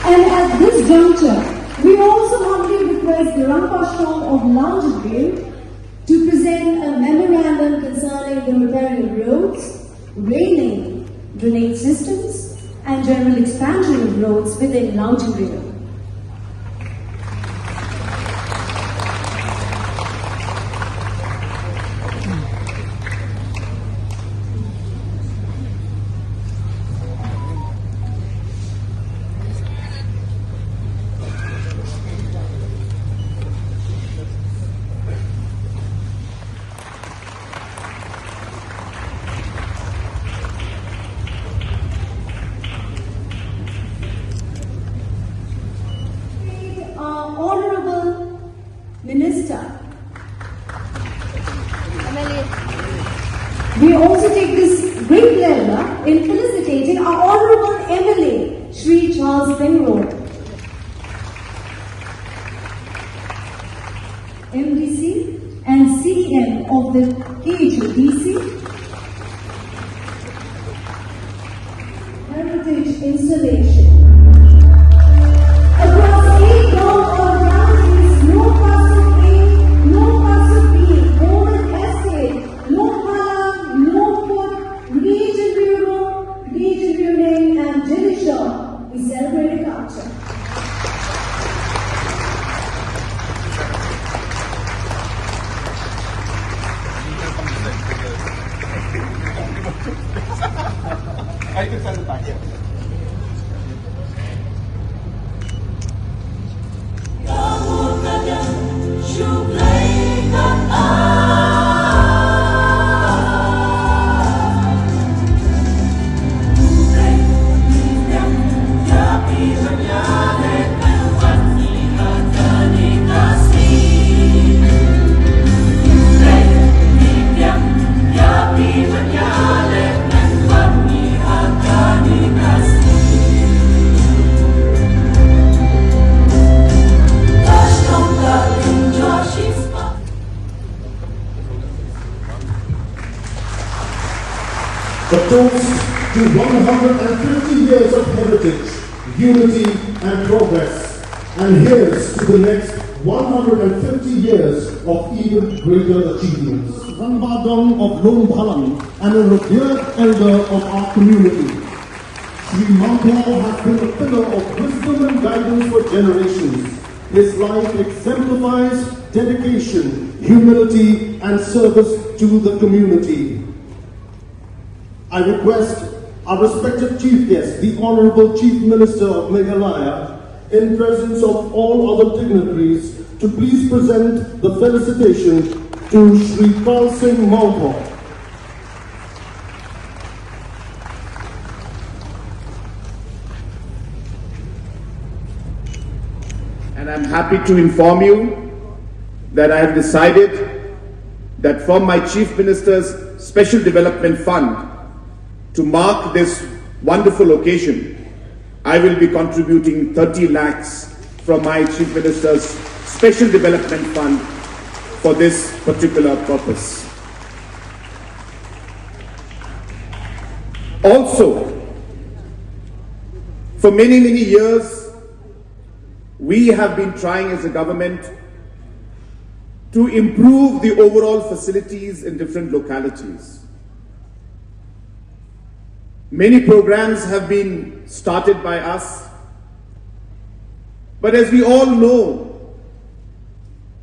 And at this juncture, we also humbly request the Dorbar Shnong of Lawjynriew to present a memorandum concerning the repairing of roads, railing, drainage systems, and general expansion of roads within Lawjynriew. Honorable Minister, we also take this great pleasure in felicitating our Honorable MLA, Shri Charles Pynkynmaw, MDC and CM of the KHDC, Heritage Installation. Across 8 dogs or boundaries, no Castle A, no Castle B, Golden Estate, no khlam, no food, Lawjynriew name and Jingrakhe, we celebrate culture. I can send it back here. The toast to 150 years of heritage, unity and progress, and here's to the next 150 years of even greater achievements. Ranbadong of Lung Bhalang and a revered elder of our community. Pynkynmaw has been a pillar of wisdom and guidance for generations. His life exemplifies dedication, humility, and service to the community. I request our respected Chief Guest, the Honorable Chief Minister of Meghalaya, in presence of all other dignitaries, to please present the felicitation to Shri Pynkynmaw. And I'm happy to inform you that I have decided that from my Chief Minister's Special Development Fund, to mark this wonderful occasion, I will be contributing 30 lakhs from my Chief Minister's Special Development Fund for this particular purpose. Also, for many years, we have been trying as a government to improve the overall facilities in different localities. Many programs have been started by us, but as we all know,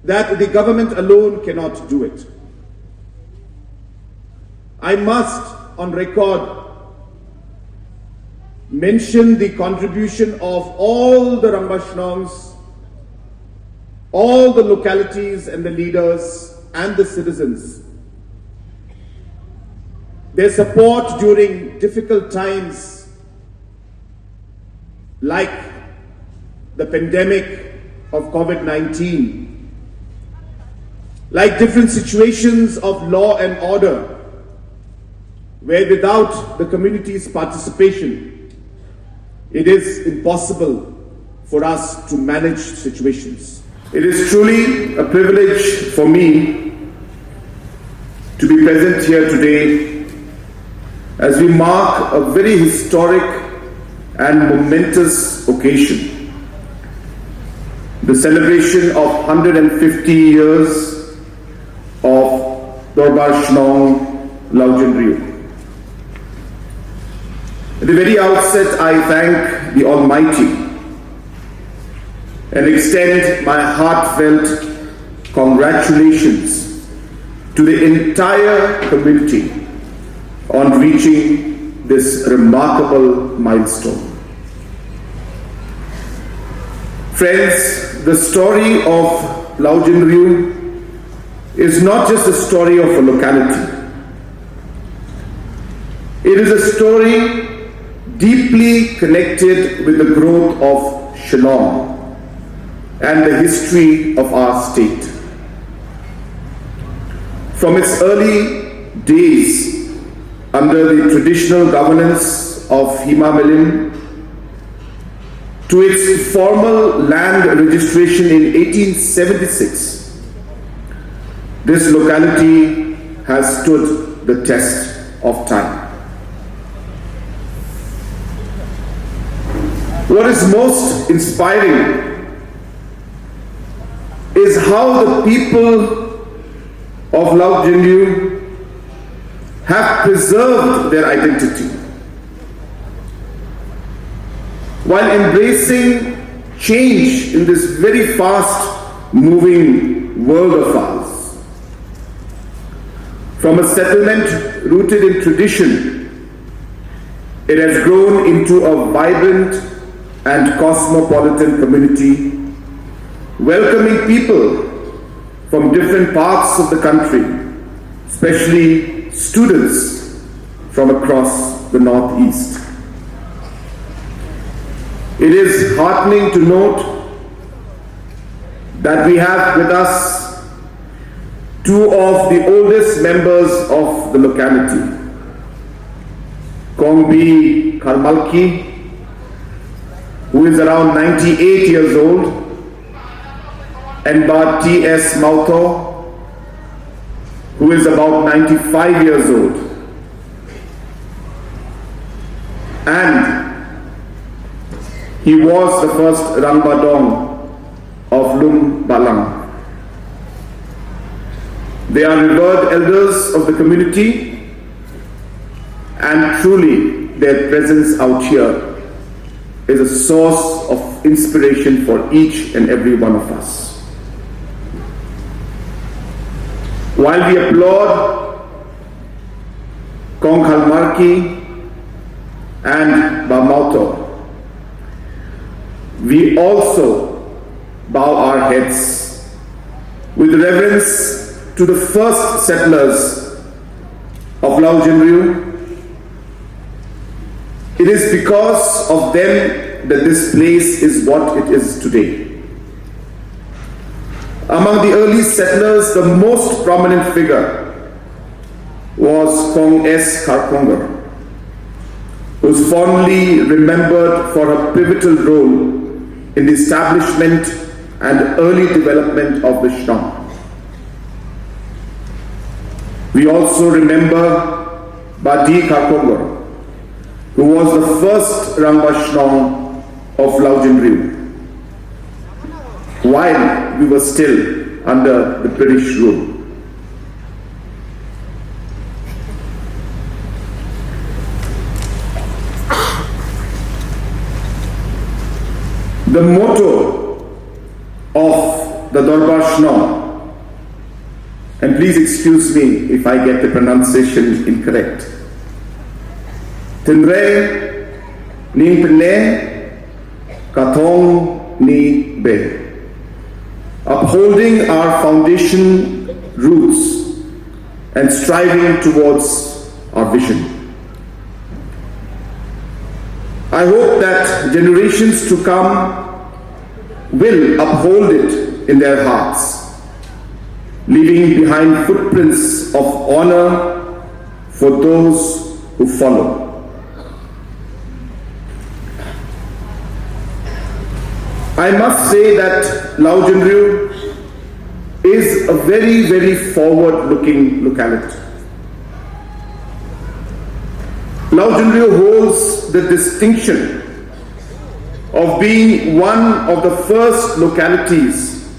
that the government alone cannot do it. I must, on record, mention the contribution of all the Dorbar Shnongs, all the localities and the leaders and the citizens. Their support during difficult times like the pandemic of COVID-19, like different situations of law and order, where without the community's participation, it is impossible for us to manage situations. It is truly a privilege for me to be present here today as we mark a very historic and momentous occasion, the celebration of 150 years of Dorbar Shnong, Lawjynriew. At the very outset, I thank the Almighty and extend my heartfelt congratulations to the entire community on reaching this remarkable milestone. Friends, the story of Lawjynriew is not just a story of a locality. It is a story deeply connected with the growth of Shillong and the history of our state. From its early days under the traditional governance of Hima to its formal land registration in 1876, this locality has stood the test of time. What is most inspiring is how the people of Lawjynriew have preserved their identity while embracing change in this very fast-moving world of ours. From a settlement rooted in tradition, it has grown into a vibrant and cosmopolitan community, welcoming people from different parts of the country, especially students from across the Northeast. It is heartening to note that we have with us two of the oldest members of the locality, Kongbi Karmalki, who is around 98 years old, and Ba T.S. Mauto, who is about 95 years old. And he was the first Rangbadong of Lum Balang. They are revered elders of the community, and truly their presence out here is a source of inspiration for each and every one of us. While we applaud Kong Khalmarki and Bamauto, we also bow our heads with reverence to the first settlers of Lawjynriew. It is because of them that this place is what it is today. Among the early settlers, the most prominent figure was Kong S. Karkongar, who is fondly remembered for her pivotal role in the establishment and early development of the Shnong. We also remember Badi Karkongar, who was the first Dorbar Shnong of Lawjynriew, while we were still under the British rule. The motto of the Dorbar Shnong, and please excuse me if I get the pronunciation incorrect, Trei ni pene kathong ni be, upholding our foundation roots and striving towards our vision. I hope that generations to come will uphold it in their hearts, leaving behind footprints of honor for those who follow. I must say that Lawjynriew is a very, very forward-looking locality. Lawjynriew holds the distinction of being one of the first localities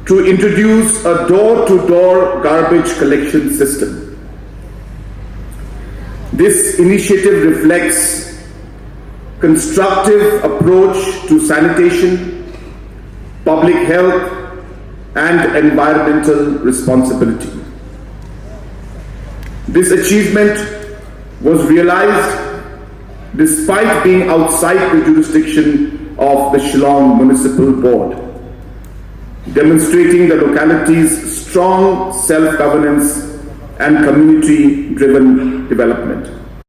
to introduce a door-to-door garbage collection system. This initiative reflects constructive approach to sanitation, public health, and environmental responsibility. This achievement was realized despite being outside the jurisdiction of the Shillong Municipal Board, demonstrating the locality's strong self-governance and community-driven development.